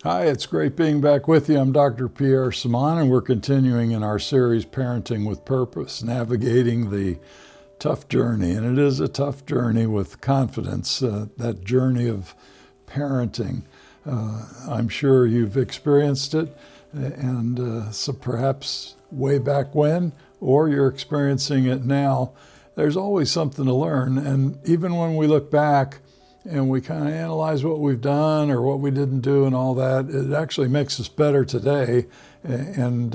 Hi, it's great being back with you. I'm Dr. Pierre Samaan, and we're continuing in our series, Parenting with Purpose, navigating the tough journey. And it is a tough journey with confidence, that journey of parenting. I'm sure you've experienced it, and so perhaps way back when, or you're experiencing it now. There's always something to learn. And even when we look back, and we kind of analyze what we've done or what we didn't do and all that, it actually makes us better today and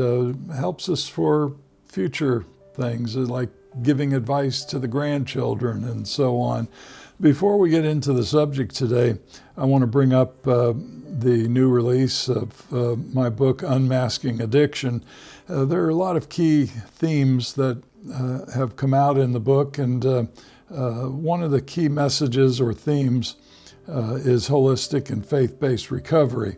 helps us for future things like giving advice to the grandchildren and so on. Before we get into the subject today, I want to bring up the new release of my book, Unmasking Addiction. There are a lot of key themes that have come out in the book, and one of the key messages or themes is holistic and faith-based recovery.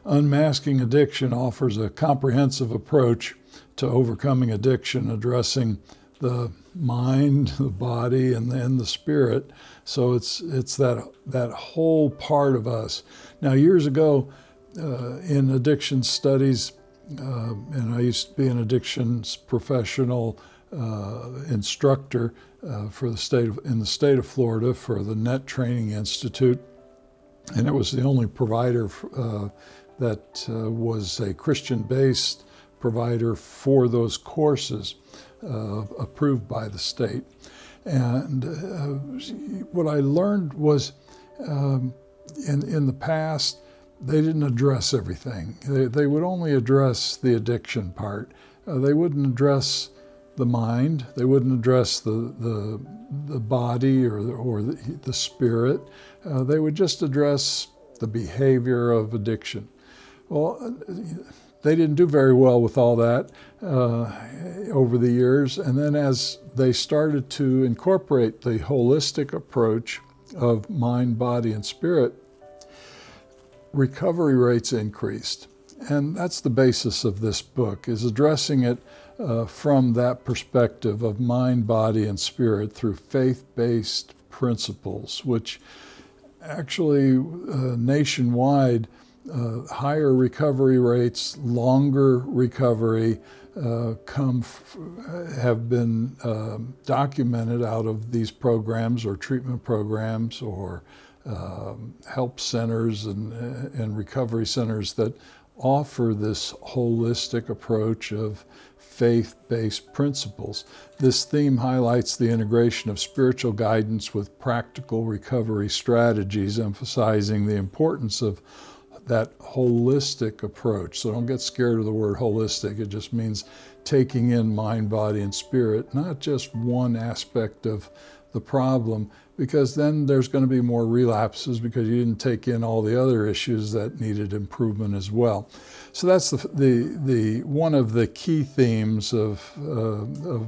Unmasking Addiction offers a comprehensive approach to overcoming addiction, addressing the mind, the body, and the spirit. So it's that whole part of us. Now, years ago, in addiction studies, and I used to be an addictions professional instructor in the state of Florida for the Net Training Institute, and it was the only provider that was a Christian-based provider for those courses approved by the state. And what I learned was in the past, they didn't address everything. They would only address the addiction part. They wouldn't address the mind. They wouldn't address the body or the spirit. They would just address the behavior of addiction. Well, they didn't do very well with all that over the years. And then as they started to incorporate the holistic approach of mind, body, and spirit, recovery rates increased. And that's the basis of this book, is addressing it from that perspective of mind, body, and spirit through faith-based principles, which actually nationwide, higher recovery rates, longer recovery have been documented out of these programs or treatment programs or help centers and recovery centers that offer this holistic approach of faith-based principles. This theme highlights the integration of spiritual guidance with practical recovery strategies, emphasizing the importance of that holistic approach. So don't get scared of the word holistic. It just means taking in mind, body, and spirit, not just one aspect of the problem, because then there's going to be more relapses because you didn't take in all the other issues that needed improvement as well. So that's the one of the key themes of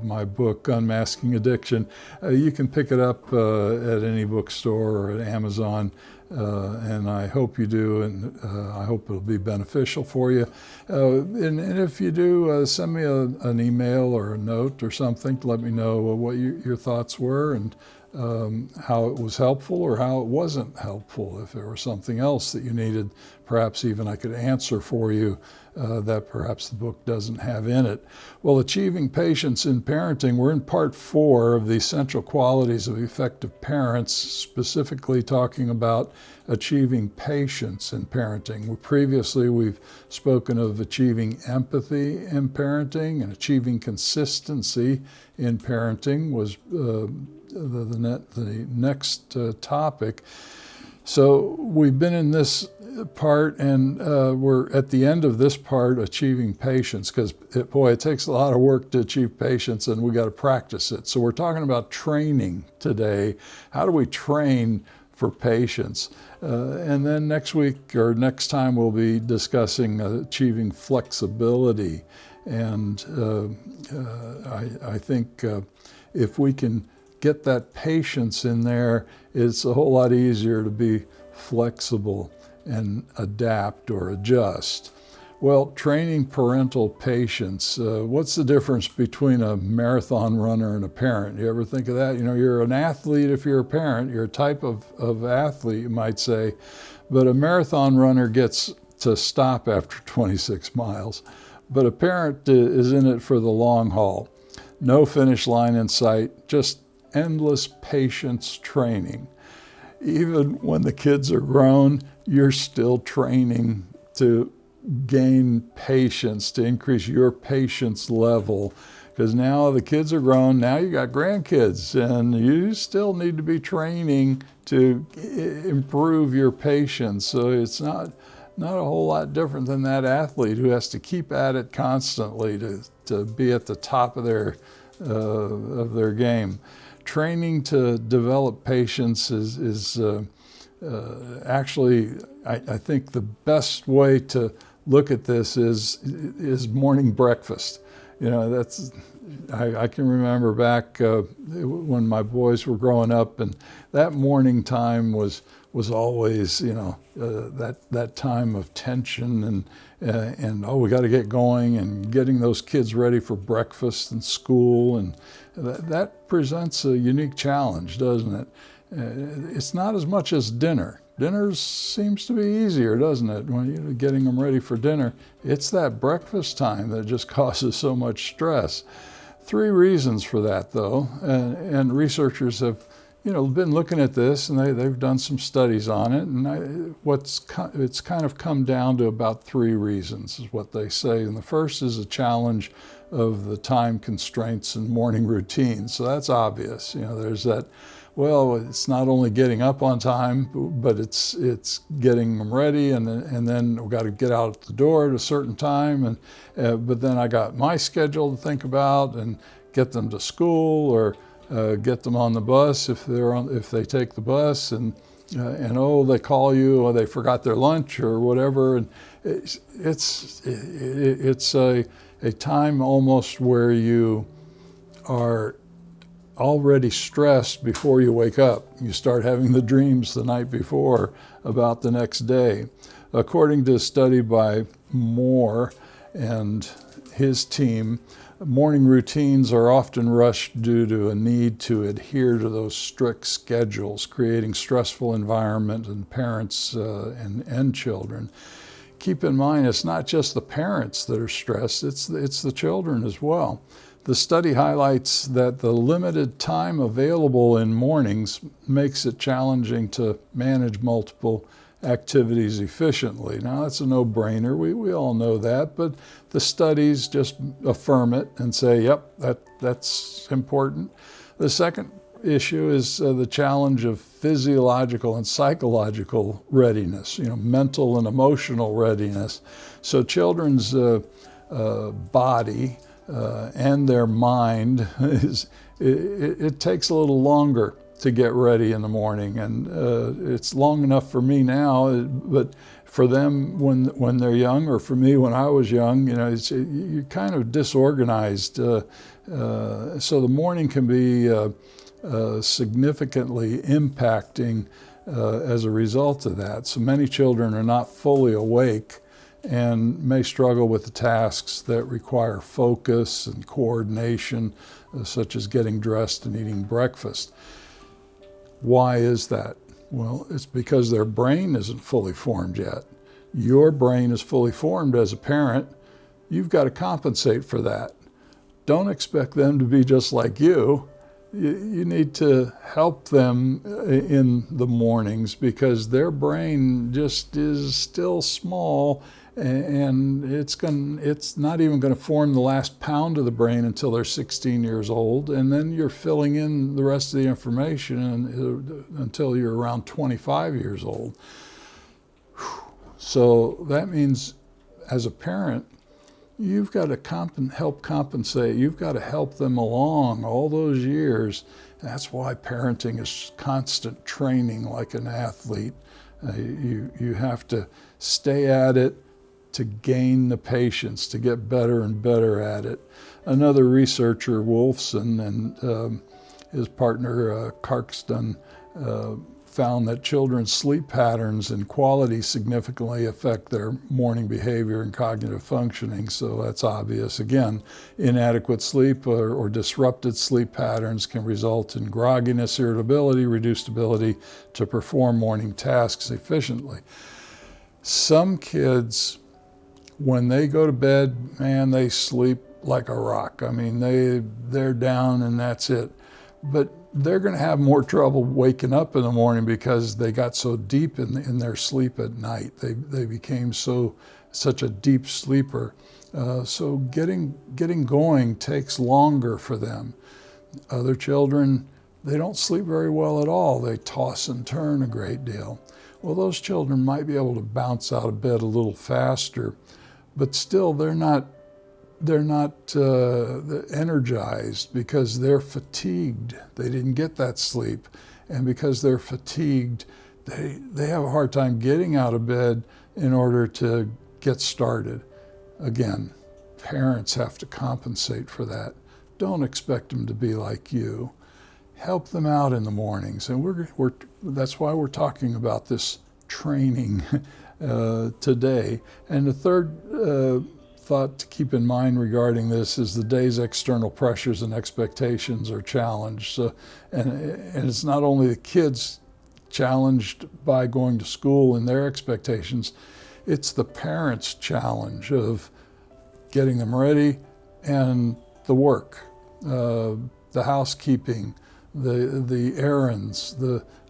my book, Unmasking Addiction. You can pick it up at any bookstore or at Amazon, and I hope you do, and I hope it'll be beneficial for you. And if you do, send me an email or a note or something to let me know what your thoughts were and how it was helpful or how it wasn't helpful. If there was something else that you needed, perhaps even I could answer for you that perhaps the book doesn't have in it. Well, Achieving Patience in Parenting, we're in part 4 of the essential qualities of effective parents, specifically talking about achieving patience in parenting. Previously, we've spoken of achieving empathy in parenting, and achieving consistency in parenting was the next topic. So we've been in this part, and we're at the end of this part, achieving patience, because it takes a lot of work to achieve patience, and we got to practice it. So we're talking about training today. How do we train for patience? And then next week or next time we'll be discussing achieving flexibility. And I think if we can get that patience in there, it's a whole lot easier to be flexible and adapt or adjust. Well, training parental patience. What's the difference between a marathon runner and a parent? You ever think of that? You know, you're an athlete if you're a parent. You're a type of athlete, you might say. But a marathon runner gets to stop after 26 miles. But a parent is in it for the long haul. No finish line in sight, just endless patience training. Even when the kids are grown, you're still training to gain patience, to increase your patience level. Because now the kids are grown, now you got grandkids, and you still need to be training to improve your patience. So it's not a whole lot different than that athlete who has to keep at it constantly to be at the top of their game. Training to develop patience is actually, I think the best way to look at this is morning breakfast. I can remember back when my boys were growing up, and that morning time was always, that time of tension and we got to get going, and getting those kids ready for breakfast and school, and that presents a unique challenge, doesn't it? It's not as much as dinner. Dinner seems to be easier, doesn't it? When you're getting them ready for dinner, it's that breakfast time that just causes so much stress. 3 reasons for that, though, and researchers have, been looking at this, and they've done some studies on it, and it's kind of come down to about 3 reasons, is what they say. And the first is a challenge of the time constraints and morning routine. So that's obvious. There's that. Well, it's not only getting up on time, but it's getting them ready, and then we've got to get out the door at a certain time, but then I got my schedule to think about, and get them to school, or get them on the bus if they take the bus, and they call you, or they forgot their lunch or whatever, and it's a time almost where you are already stressed before you wake up. You start having the dreams the night before about the next day. According to a study by Moore and his team, morning routines are often rushed due to a need to adhere to those strict schedules, creating stressful environment in parents and children. Keep in mind, it's not just the parents that are stressed, it's the children as well. The study highlights that the limited time available in mornings makes it challenging to manage multiple activities efficiently. Now, that's a no-brainer. We all know that, but the studies just affirm it and say, yep, that's important. The second issue is the challenge of physiological and psychological readiness, mental and emotional readiness. So children's body and their mind, it takes a little longer to get ready in the morning, and it's long enough for me now, but for them when they're young, or for me when I was young, you're kind of disorganized. So the morning can be significantly impacting as a result of that. So many children are not fully awake and may struggle with the tasks that require focus and coordination, such as getting dressed and eating breakfast. Why is that? Well, it's because their brain isn't fully formed yet. Your brain is fully formed as a parent. You've got to compensate for that. Don't expect them to be just like you. You need to help them in the mornings, because their brain just is still small, and it's not even going to form the last pound of the brain until they're 16 years old, and then you're filling in the rest of the information until you're around 25 years old. So that means, as a parent, you've got to help compensate. You've got to help them along all those years. That's why parenting is constant training, like an athlete. You have to stay at it to gain the patience, to get better and better at it. Another researcher, Wolfson, and his partner, Karksten, found that children's sleep patterns and quality significantly affect their morning behavior and cognitive functioning. So that's obvious. Again, inadequate sleep or disrupted sleep patterns can result in grogginess, irritability, reduced ability to perform morning tasks efficiently. Some kids, when they go to bed, man, they sleep like a rock. I mean, they're down and that's it. But they're going to have more trouble waking up in the morning because they got so deep in their sleep at night. They became such a deep sleeper. So getting going takes longer for them. Other children, they don't sleep very well at all. They toss and turn a great deal. Well, those children might be able to bounce out of bed a little faster, but still they're not energized because they're fatigued. They didn't get that sleep. And because they're fatigued, they have a hard time getting out of bed in order to get started. Again, parents have to compensate for that. Don't expect them to be like you. Help them out in the mornings. And that's why we're talking about this training today. And the third thought to keep in mind regarding this is the day's external pressures and expectations are challenged. So, and it's not only the kids challenged by going to school and their expectations, it's the parents' challenge of getting them ready and the work, the housekeeping, the errands,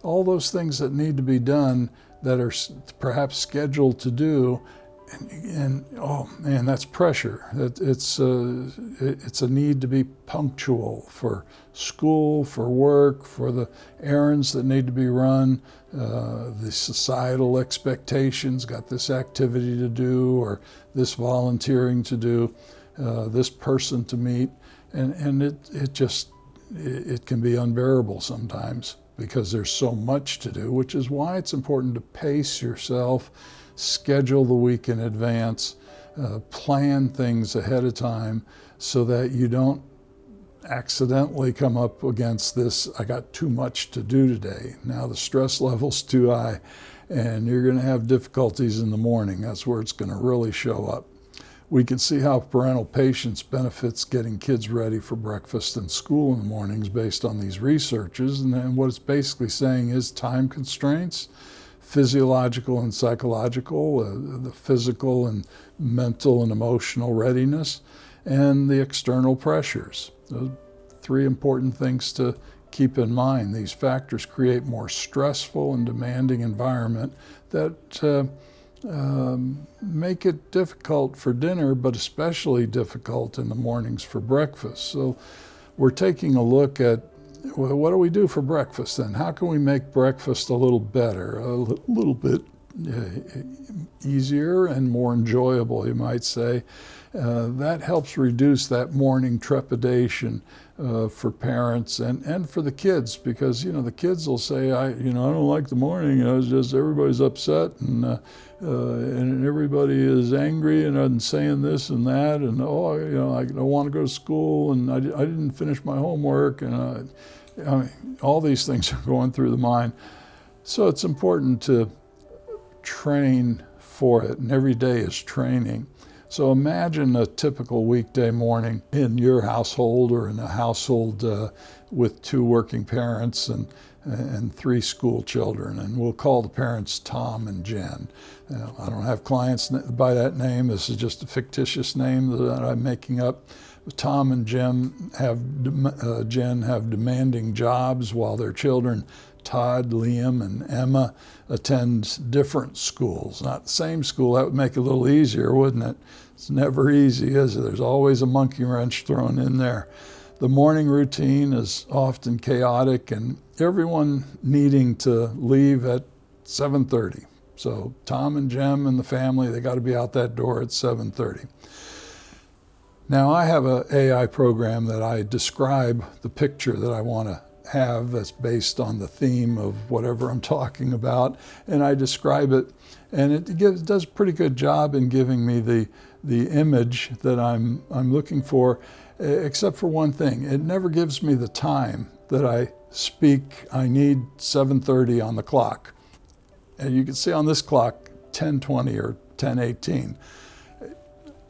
all those things that need to be done that are perhaps scheduled to do. And oh man, that's pressure. It's a need to be punctual for school, for work, for the errands that need to be run, the societal expectations, got this activity to do or this volunteering to do, this person to meet, and it can be unbearable sometimes because there's so much to do, which is why it's important to pace yourself. Schedule the week in advance, plan things ahead of time so that you don't accidentally come up against this, I got too much to do today. Now the stress level's too high and you're going to have difficulties in the morning. That's where it's going to really show up. We can see how parental patience benefits getting kids ready for breakfast and school in the mornings based on these researches. And then what it's basically saying is time constraints, physiological and psychological, the physical and mental and emotional readiness, and the external pressures. Those three important things to keep in mind. These factors create more stressful and demanding environment that make it difficult for dinner, but especially difficult in the mornings for breakfast. So we're taking a look at, well, what do we do for breakfast then? How can we make breakfast a little better, a little bit easier and more enjoyable, you might say? That helps reduce that morning trepidation for parents and for the kids, because the kids will say, I don't like the morning. It's just everybody's upset and everybody is angry and saying this and that, and I don't want to go to school, and I didn't finish my homework, and all these things are going through the mind. So it's important to train for it, and every day is training. So imagine a typical weekday morning in your household or in a household with 2 working parents and 3 school children, and we'll call the parents Tom and Jen. I don't have clients by that name. This is just a fictitious name that I'm making up. Tom and Jen have demanding jobs while their children Todd, Liam, and Emma attend different schools. Not the same school. That would make it a little easier, wouldn't it? It's never easy, is it? There's always a monkey wrench thrown in there. The morning routine is often chaotic, and everyone needing to leave at 7:30. So Tom and Jem and the family, they got to be out that door at 7:30. Now I have an AI program that I describe the picture that I want to have that's based on the theme of whatever I'm talking about, and I describe it, and it does a pretty good job in giving me the image that I'm looking for, except for one thing. It never gives me the time that I speak. I need 7:30 on the clock, and you can see on this clock 10:20 or 10:18.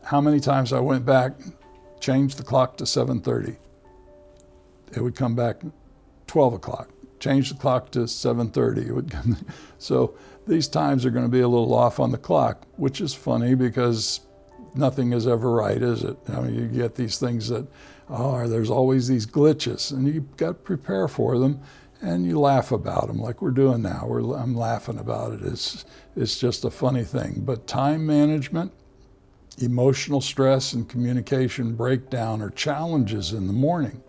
How many times I went back, changed the clock to 7:30. It would come back 12 o'clock, change the clock to 7:30. So these times are going to be a little off on the clock, which is funny because nothing is ever right, is it? I mean, you get these things that, there's always these glitches, and you've got to prepare for them, and you laugh about them like we're doing now. I'm laughing about it. It's just a funny thing. But time management, emotional stress, and communication breakdown are challenges in the morning.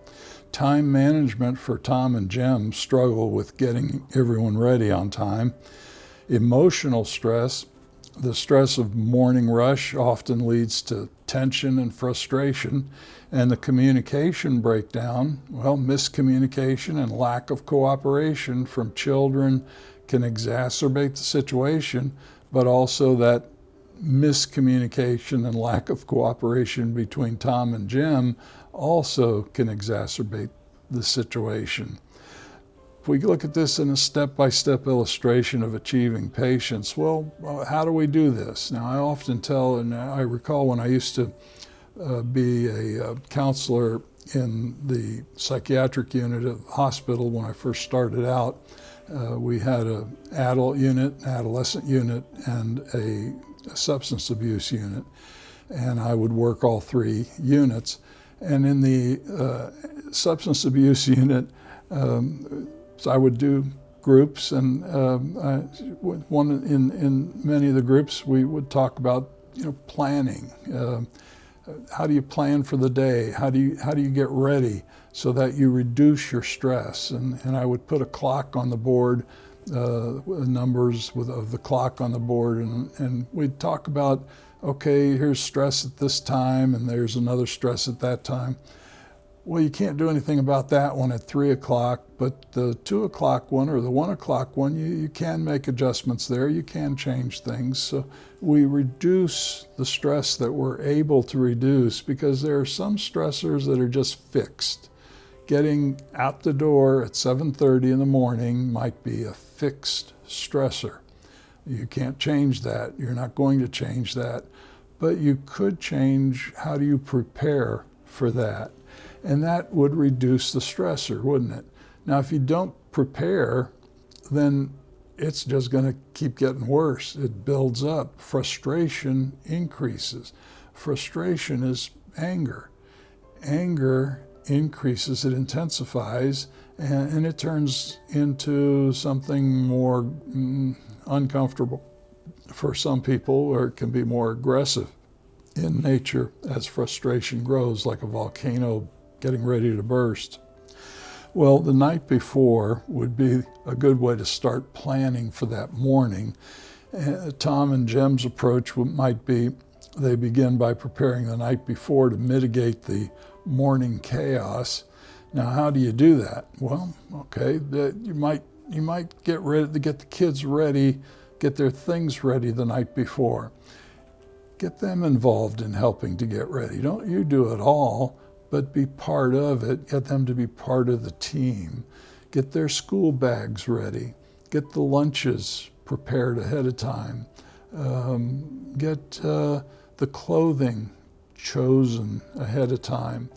Time management for Tom and Jem struggle with getting everyone ready on time. Emotional stress, the stress of morning rush often leads to tension and frustration. And the communication breakdown, miscommunication and lack of cooperation from children can exacerbate the situation, but also that miscommunication and lack of cooperation between Tom and Jem also can exacerbate the situation. If we look at this in a step-by-step illustration of achieving patience, how do we do this? Now, I often tell, and I recall when I used to be a counselor in the psychiatric unit of the hospital when I first started out. We had an adult unit, an adolescent unit, and a substance abuse unit. And I would work all three units. And in the substance abuse unit, so I would do groups, and in many of the groups we would talk about planning. How do you plan for the day? How do you get ready so that you reduce your stress? And I would put a clock on the board, numbers of the clock on the board, and we'd talk about, okay, here's stress at this time, and there's another stress at that time. Well, you can't do anything about that one at 3 o'clock, but the 2 o'clock one or the 1 o'clock one, you can make adjustments there. You can change things. So we reduce the stress that we're able to reduce, because there are some stressors that are just fixed. Getting out the door at 7:30 in the morning might be a fixed stressor. You can't change that. You're not going to change that. But you could change how do you prepare for that. And that would reduce the stressor, wouldn't it? Now, if you don't prepare, then it's just going to keep getting worse. It builds up. Frustration increases. Frustration is anger. Anger increases, it intensifies, and it turns into something more uncomfortable for some people, or it can be more aggressive in nature as frustration grows, like a volcano getting ready to burst. Well, the night before would be a good way to start planning for that morning. Tom and Jem's approach might be they begin by preparing the night before to mitigate the morning chaos. Now, how do you do that? Well, okay, you might get ready to get the kids ready, get their things ready the night before. Get them involved in helping to get ready. Don't you do it all, but be part of it. Get them to be part of the team. Get their school bags ready. Get the lunches prepared ahead of time. Get the clothing chosen ahead of time.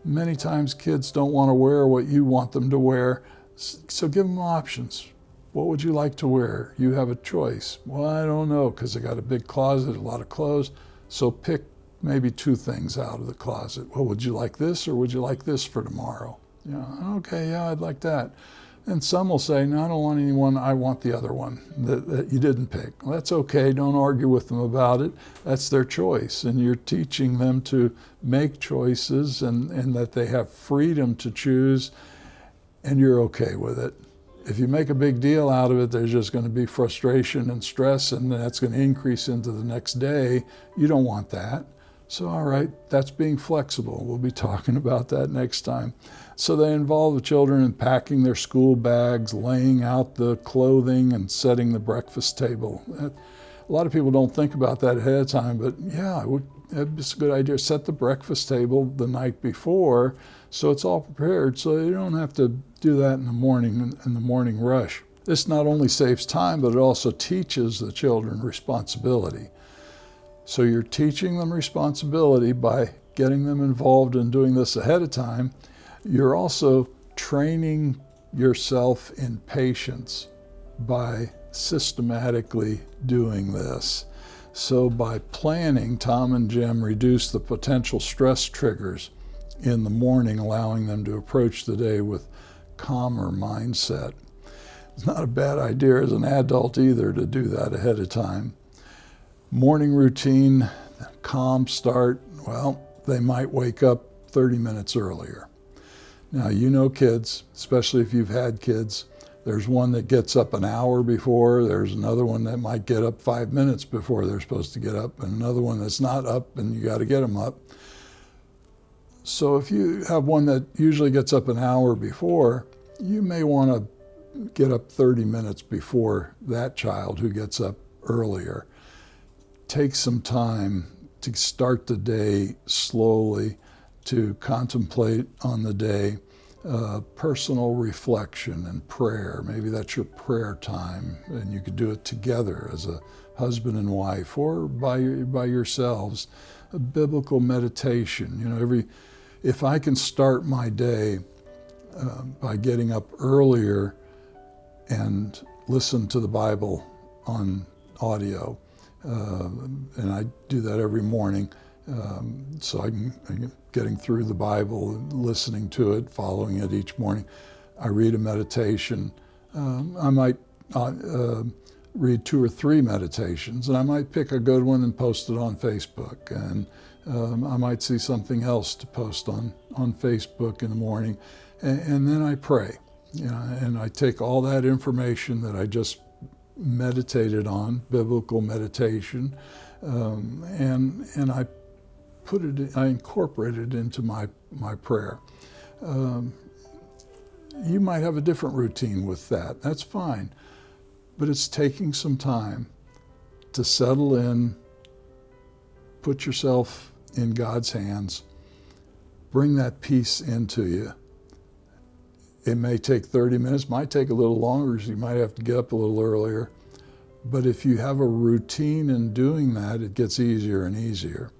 Many times kids don't want to wear what you want them to wear, so give them options. What would you like to wear? You have a choice. Well, I don't know, because I got a big closet, a lot of clothes, so pick maybe 2 things out of the closet. Well, would you like this, or would you like this for tomorrow? Okay, yeah, I'd like that. And some will say, no, I don't want anyone, I want the other one that you didn't pick. Well, that's okay, don't argue with them about it. That's their choice, and you're teaching them to make choices and that they have freedom to choose, and you're okay with it. If you make a big deal out of it, there's just going to be frustration and stress, and that's going to increase into the next day. You don't want that. So, all right, that's being flexible. We'll be talking about that next time. So they involve the children in packing their school bags, laying out the clothing, and setting the breakfast table. A lot of people don't think about that ahead of time, but yeah, it's a good idea. Set the breakfast table the night before so it's all prepared, so you don't have to do that in the morning rush. This not only saves time, but it also teaches the children responsibility. So you're teaching them responsibility by getting them involved in doing this ahead of time. You're also training yourself in patience by systematically doing this. So by planning, Tom and Jim reduce the potential stress triggers in the morning, allowing them to approach the day with calmer mindset. It's not a bad idea as an adult either to do that ahead of time. Morning routine, calm start, well, they might wake up 30 minutes earlier. Now, you know kids, especially if you've had kids, there's one that gets up an hour before, there's another one that might get up 5 minutes before they're supposed to get up, and another one that's not up and you got to get them up. So if you have one that usually gets up an hour before, you may want to get up 30 minutes before that child who gets up earlier. Take some time to start the day slowly, to contemplate on the day, personal reflection and prayer. Maybe that's your prayer time, and you could do it together as a husband and wife, or by yourselves. A biblical meditation. You know, if I can start my day by getting up earlier and listen to the Bible on audio, and I do that every morning. So I'm getting through the Bible, listening to it, following it each morning. I read a meditation. I might read 2 or 3 meditations, and I might pick a good one and post it on Facebook. And I might see something else to post on Facebook in the morning. And then I pray. You know, and I take all that information that I just meditated on, biblical meditation, and I I incorporate it into my prayer. You might have a different routine with that. That's fine. But it's taking some time to settle in, put yourself in God's hands, bring that peace into you. It may take 30 minutes, might take a little longer, so you might have to get up a little earlier. But if you have a routine in doing that, it gets easier and easier.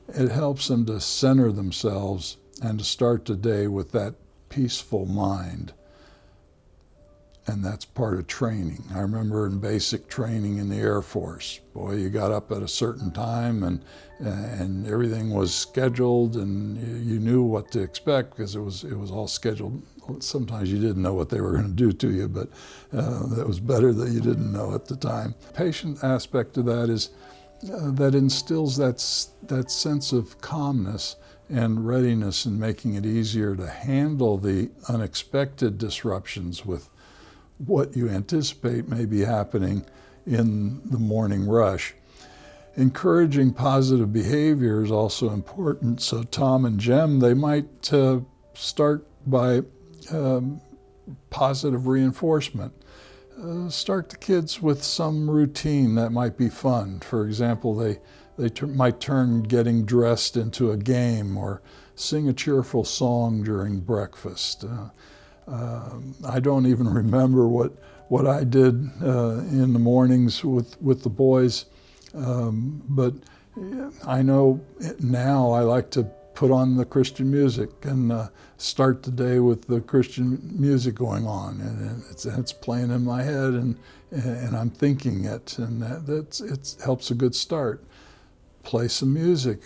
It helps them to center themselves and to start the day with that peaceful mind. And that's part of training. I remember in basic training in the Air Force, boy, you got up at a certain time and everything was scheduled, and you knew what to expect because it was all scheduled. Sometimes you didn't know what they were going to do to you, but that was better that you didn't know at the time. Patient aspect of that is that instills that sense of calmness and readiness in making it easier to handle the unexpected disruptions with what you anticipate may be happening in the morning rush. Encouraging positive behavior is also important. So Tom and Jem, they might start by positive reinforcement. Start the kids with some routine that might be fun. For example, they might turn getting dressed into a game or sing a cheerful song during breakfast. I don't even remember what I did in the mornings with the boys, but I know now I like to put on the Christian music and start the day with the Christian music going on, and it's playing in my head, and I'm thinking it, and it helps a good start. Play some music,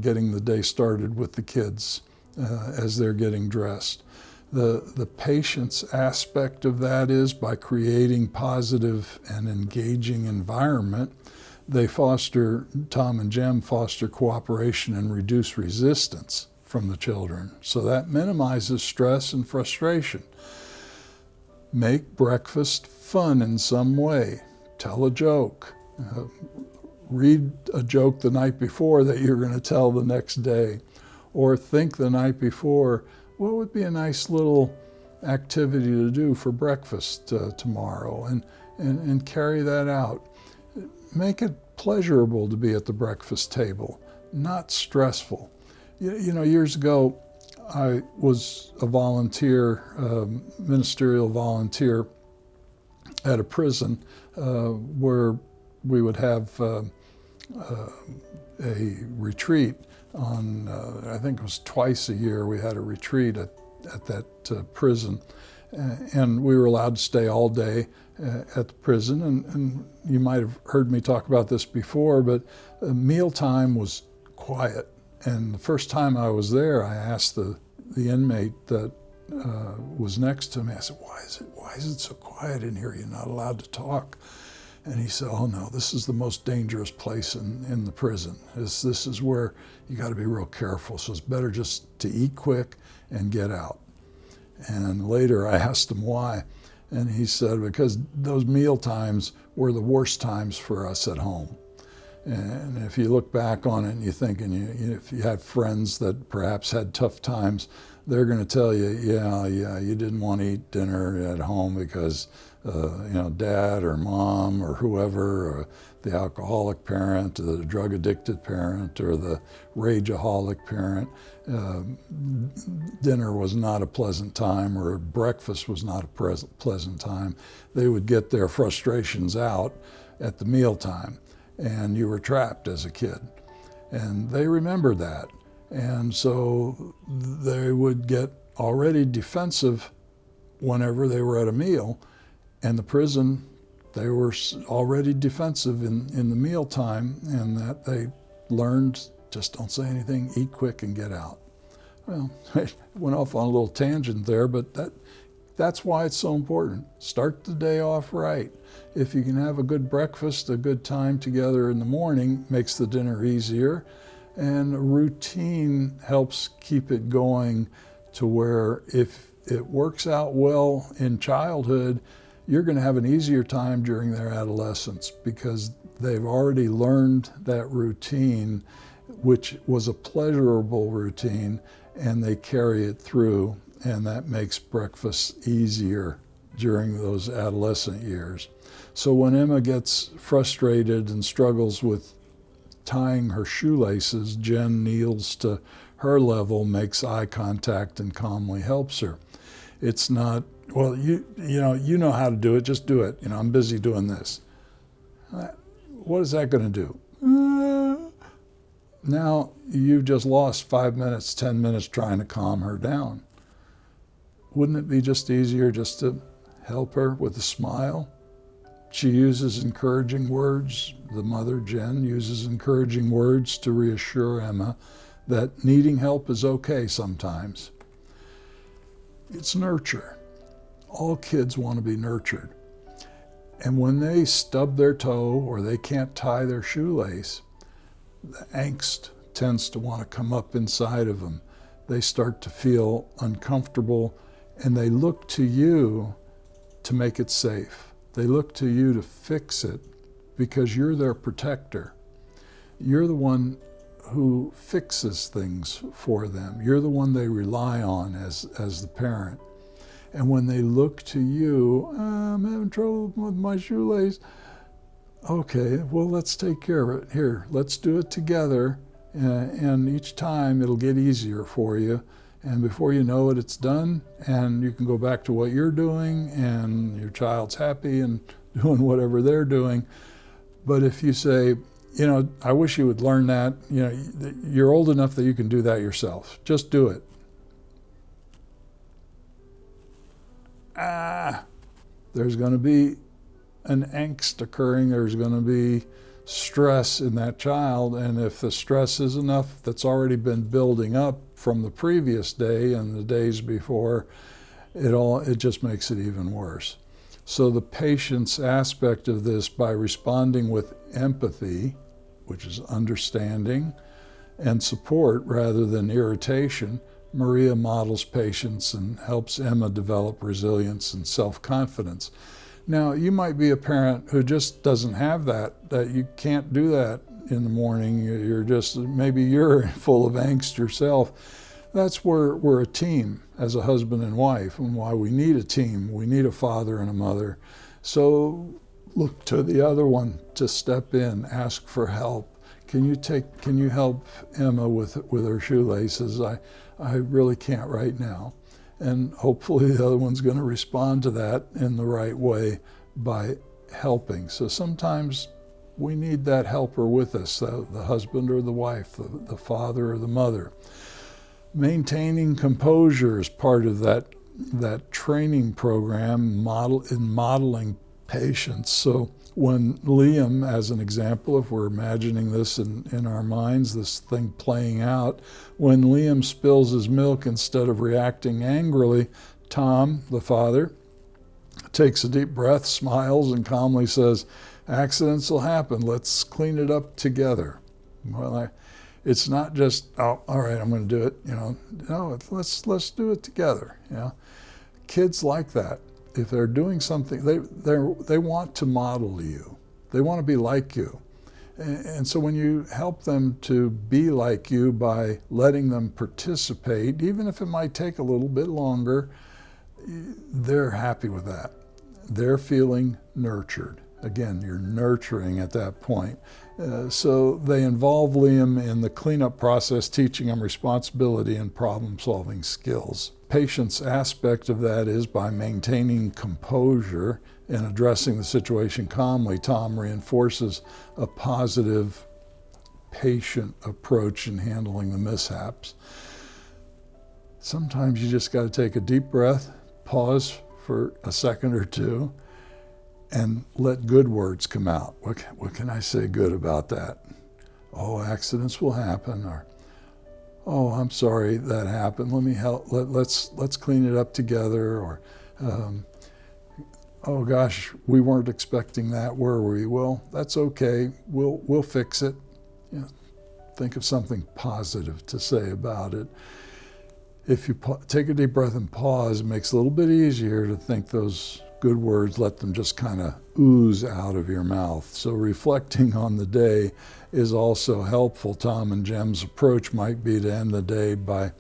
getting the day started with the kids as they're getting dressed. The patience aspect of that is by creating positive and engaging environment, Tom and Jem foster cooperation and reduce resistance from the children. So that minimizes stress and frustration. Make breakfast fun in some way. Tell a joke. Read a joke the night before that you're going to tell the next day. Or think the night before, what would be a nice little activity to do for breakfast tomorrow, and carry that out. Make it pleasurable to be at the breakfast table, not stressful. You know, years ago, I was a volunteer, ministerial volunteer at a prison where we would have a retreat on, I think it was twice a year we had a retreat at that prison. And we were allowed to stay all day at the prison. And you might have heard me talk about this before, but mealtime was quiet. And the first time I was there, I asked the inmate that was next to me, I said, why is it so quiet in here? You're not allowed to talk. And he said, oh no, this is the most dangerous place in the prison. This is where you got to be real careful. So it's better just to eat quick and get out. And later I asked him why. And he said, because those meal times were the worst times for us at home. And if you look back on it and you think, and if you had friends that perhaps had tough times, they're going to tell you, yeah, you didn't want to eat dinner at home because, dad or mom or whoever, or the alcoholic parent, or the drug addicted parent, or the rageaholic parent, dinner was not a pleasant time, or breakfast was not a pleasant time. They would get their frustrations out at the mealtime, and you were trapped as a kid. And they remembered that. And so they would get already defensive whenever they were at a meal. And the prison, they were already defensive in the mealtime, and that they learned, just don't say anything, eat quick and get out. Well, I went off on a little tangent there, but that's why it's so important. Start the day off right. If you can have a good breakfast, a good time together in the morning, makes the dinner easier. And routine helps keep it going to where if it works out well in childhood, you're going to have an easier time during their adolescence because they've already learned that routine, which was a pleasurable routine, and they carry it through, and that makes breakfast easier during those adolescent years. So when Emma gets frustrated and struggles with tying her shoelaces, Jen kneels to her level, makes eye contact, and calmly helps her. It's not, well, you know how to do it, just do it. I'm busy doing this. What is that going to do? Now you've just lost 5 minutes, 10 minutes trying to calm her down. Wouldn't it be just easier just to help her with a smile? She uses encouraging words. The mother, Jen, uses encouraging words to reassure Emma that needing help is okay sometimes. It's nurture. All kids want to be nurtured. And when they stub their toe or they can't tie their shoelace, the angst tends to want to come up inside of them. They start to feel uncomfortable, and they look to you to make it safe. They look to you to fix it because you're their protector. You're the one who fixes things for them. You're the one they rely on as the parent. And when they look to you, I'm having trouble with my shoelace. Okay, well, let's take care of it. Here, let's do it together. And each time it'll get easier for you. And before you know it, it's done, and you can go back to what you're doing, and your child's happy and doing whatever they're doing. But if you say, I wish you would learn that, you're old enough that you can do that yourself. Just do it. There's going to be an angst occurring. There's going to be stress in that child, and if the stress is enough that's already been building up from the previous day and the days before, it just makes it even worse. So the patience aspect of this, by responding with empathy, which is understanding, and support rather than irritation, Maria models patience and helps Emma develop resilience and self-confidence. Now, you might be a parent who just doesn't have that you can't do that in the morning. Maybe you're full of angst yourself. That's where we're a team as a husband and wife, and why we need a team. We need a father and a mother. So look to the other one to step in, ask for help. Can you help Emma with her shoelaces? I really can't right now. And hopefully the other one's going to respond to that in the right way by helping. So sometimes we need that helper with us, the husband or the wife, the father or the mother. Maintaining composure is part of that that training program modeling patience. So when Liam, as an example, if we're imagining this in our minds, this thing playing out, when Liam spills his milk, instead of reacting angrily, Tom, the father, takes a deep breath, smiles, and calmly says, accidents will happen, let's clean it up together. Well, it's not just, oh, all right, I'm going to do it, no, let's do it together. Kids like that. If they're doing something, they want to model you. They want to be like you. And so when you help them to be like you by letting them participate, even if it might take a little bit longer, they're happy with that. They're feeling nurtured. Again, you're nurturing at that point. So they involve Liam in the cleanup process, teaching him responsibility and problem-solving skills. Patience aspect of that is by maintaining composure and addressing the situation calmly. Tom reinforces a positive, patient approach in handling the mishaps. Sometimes you just got to take a deep breath, pause for a second or two, and let good words come out. What can I say good about that? Oh, accidents will happen, or oh, I'm sorry that happened. Let me help. Let's clean it up together, or oh gosh, we weren't expecting that, were we? Well, that's okay. We'll fix it. Think of something positive to say about it. If you take a deep breath and pause, it makes it a little bit easier to think those good words, let them just kind of ooze out of your mouth. So reflecting on the day is also helpful. Tom and Jem's approach might be to end the day by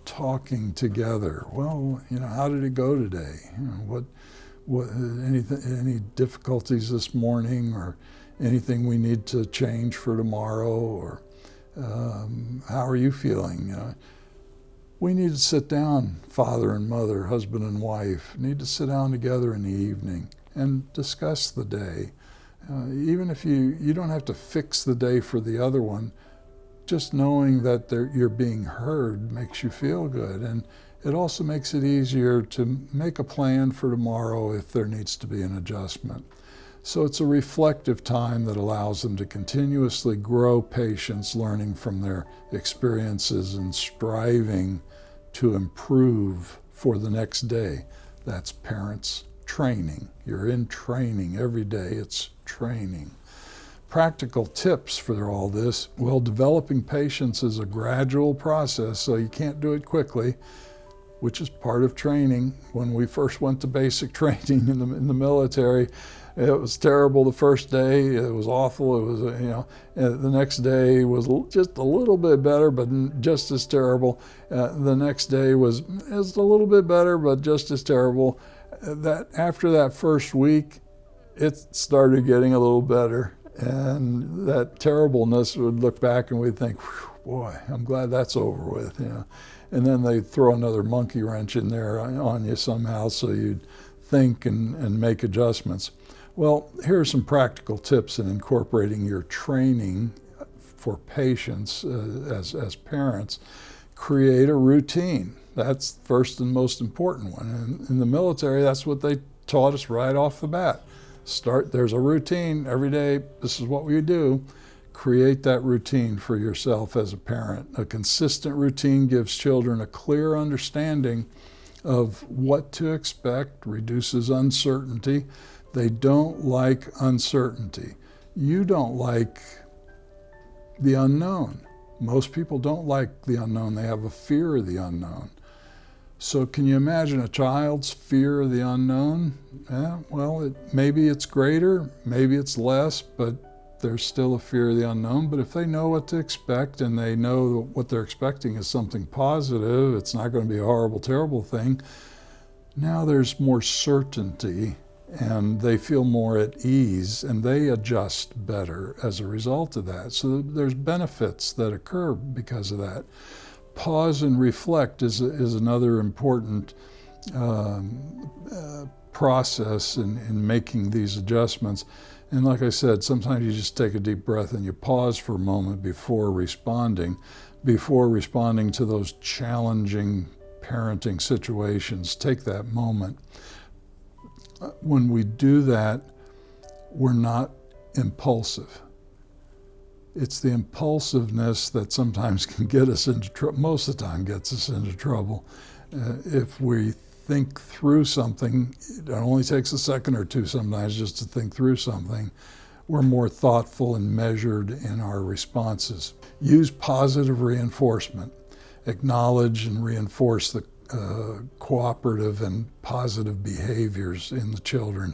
talking together. Well, how did it go today? Any difficulties this morning, or anything we need to change for tomorrow, or how are you feeling? We need to sit down, father and mother, husband and wife, need to sit down together in the evening and discuss the day. Even if you don't have to fix the day for the other one, just knowing that you're being heard makes you feel good. And it also makes it easier to make a plan for tomorrow if there needs to be an adjustment. So it's a reflective time that allows them to continuously grow patience, learning from their experiences and striving to improve for the next day. That's parents training. You're in training every day. It's training. Practical tips for all this. Well, developing patience is a gradual process, so you can't do it quickly, which is part of training. When we first went to basic training in the military, it was terrible the first day. It was awful. It was, the next day was just a little bit better, but just as terrible. The next day was a little bit better, but just as terrible. That after that first week, it started getting a little better. And that terribleness would look back and we'd think, boy, I'm glad that's over with, And then they throw another monkey wrench in there on you somehow, so you'd think and make adjustments. Well, here are some practical tips in incorporating your training for patience as parents. Create a routine. That's the first and most important one. And in the military, that's what they taught us right off the bat. There's a routine every day. This is what we do. Create that routine for yourself as a parent. A consistent routine gives children a clear understanding of what to expect, reduces uncertainty. They don't like uncertainty. You don't like the unknown. Most people don't like the unknown. They have a fear of the unknown. So can you imagine a child's fear of the unknown? Well, maybe it's greater, maybe it's less, but there's still a fear of the unknown. But if they know what to expect and they know what they're expecting is something positive, it's not going to be a horrible, terrible thing, now there's more certainty and they feel more at ease and they adjust better as a result of that. So there's benefits that occur because of that. Pause and reflect is another important process in making these adjustments. And like I said, sometimes you just take a deep breath and you pause for a moment before responding to those challenging parenting situations, take that moment. When we do that, we're not impulsive. It's the impulsiveness that sometimes can get us into trouble, most of the time gets us into trouble. If we think through something, it only takes a second or two sometimes just to think through something, we're more thoughtful and measured in our responses. Use positive reinforcement. Acknowledge and reinforce the cooperative and positive behaviors in the children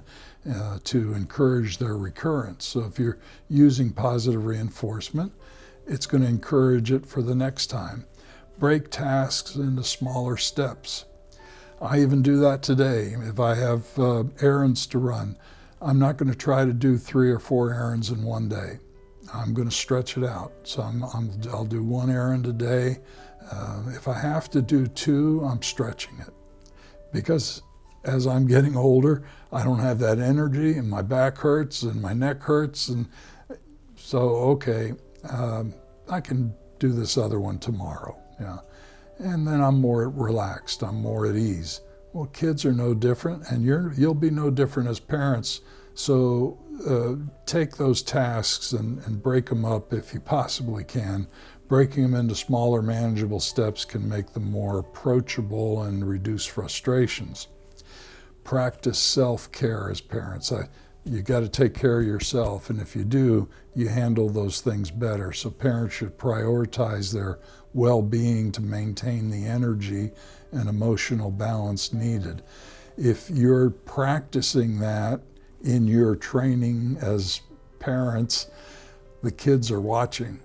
to encourage their recurrence. So if you're using positive reinforcement, it's going to encourage it for the next time. Break tasks into smaller steps. I even do that today. If I have errands to run, I'm not going to try to do 3 or 4 errands in one day. I'm going to stretch it out. So I'll do 1 errand a day. If I have to do 2, I'm stretching it. Because as I'm getting older, I don't have that energy, and my back hurts and my neck hurts. And so, okay, I can do this other one tomorrow. Yeah. And then I'm more relaxed, I'm more at ease. Well, kids are no different, and you'll be no different as parents. So take those tasks and break them up if you possibly can. Breaking them into smaller, manageable steps can make them more approachable and reduce frustrations. Practice self-care as parents. You got to take care of yourself, and if you do, you handle those things better. So parents should prioritize their well-being to maintain the energy and emotional balance needed. If you're practicing that in your training as parents, the kids are watching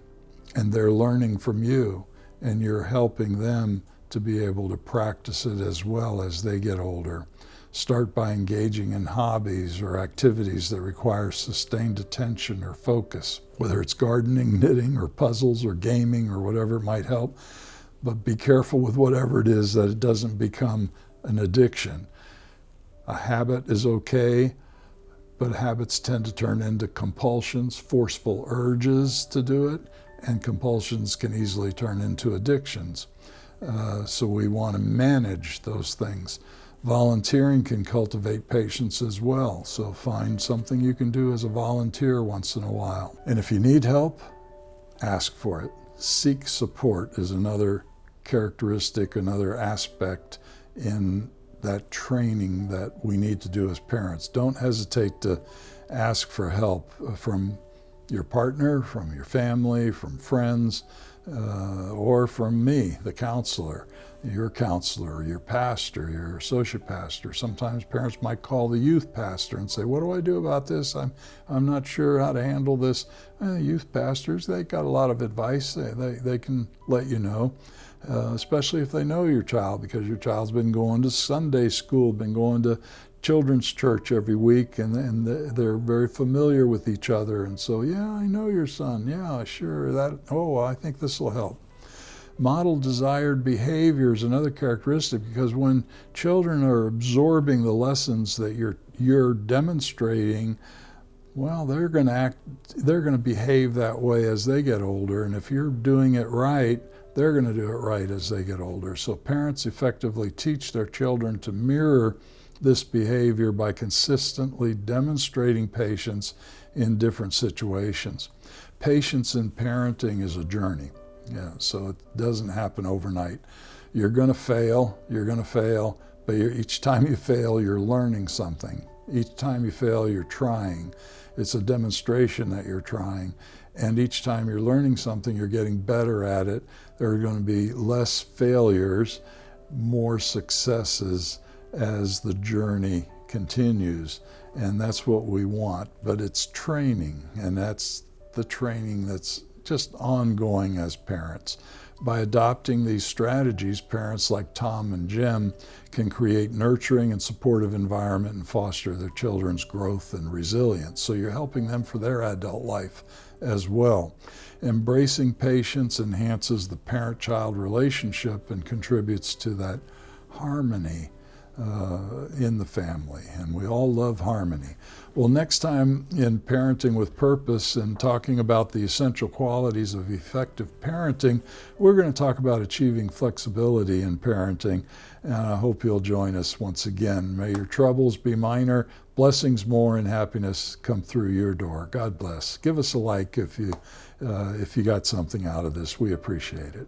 and they're learning from you, and you're helping them to be able to practice it as well as they get older. Start by engaging in hobbies or activities that require sustained attention or focus, whether it's gardening, knitting, or puzzles, or gaming, or whatever it might help. But be careful with whatever it is that it doesn't become an addiction. A habit is okay, but habits tend to turn into compulsions, forceful urges to do it, and compulsions can easily turn into addictions. So we want to manage those things. Volunteering can cultivate patience as well, so find something you can do as a volunteer once in a while. And if you need help, ask for it. Seek support is another characteristic, another aspect in that training that we need to do as parents. Don't hesitate to ask for help from your partner, from your family, from friends, or from me, the counselor, your pastor, your associate pastor. Sometimes parents might call the youth pastor and say, what do I do about this? I'm not sure how to handle this. Youth pastors, they got a lot of advice. They can let you know, especially if they know your child, because your child's been going to Sunday school, been going to children's church every week, and they're very familiar with each other. And so, yeah, I know your son. Yeah, sure. I think this will help. Model desired behavior is another characteristic, because when children are absorbing the lessons that you're demonstrating, well, they're going to behave that way as they get older. And if you're doing it right, they're going to do it right as they get older. So parents effectively teach their children to mirror this behavior by consistently demonstrating patience in different situations. Patience in parenting is a journey. Yeah, so it doesn't happen overnight. You're going to fail, but each time you fail, you're learning something. Each time you fail, you're trying. It's a demonstration that you're trying. And each time you're learning something, you're getting better at it. There are going to be less failures, more successes as the journey continues. And that's what we want. But it's training, and that's the training that's just ongoing as parents. By adopting these strategies, parents like Tom and Jim can create nurturing and supportive environment and foster their children's growth and resilience. So you're helping them for their adult life as well. Embracing patience enhances the parent-child relationship and contributes to that harmony in the family, and we all love harmony. Well, next time in Parenting with Purpose and talking about the essential qualities of effective parenting, we're going to talk about achieving flexibility in parenting, and I hope you'll join us once again. May your troubles be minor, blessings more, and happiness come through your door. God bless. Give us a like if you got something out of this. We appreciate it.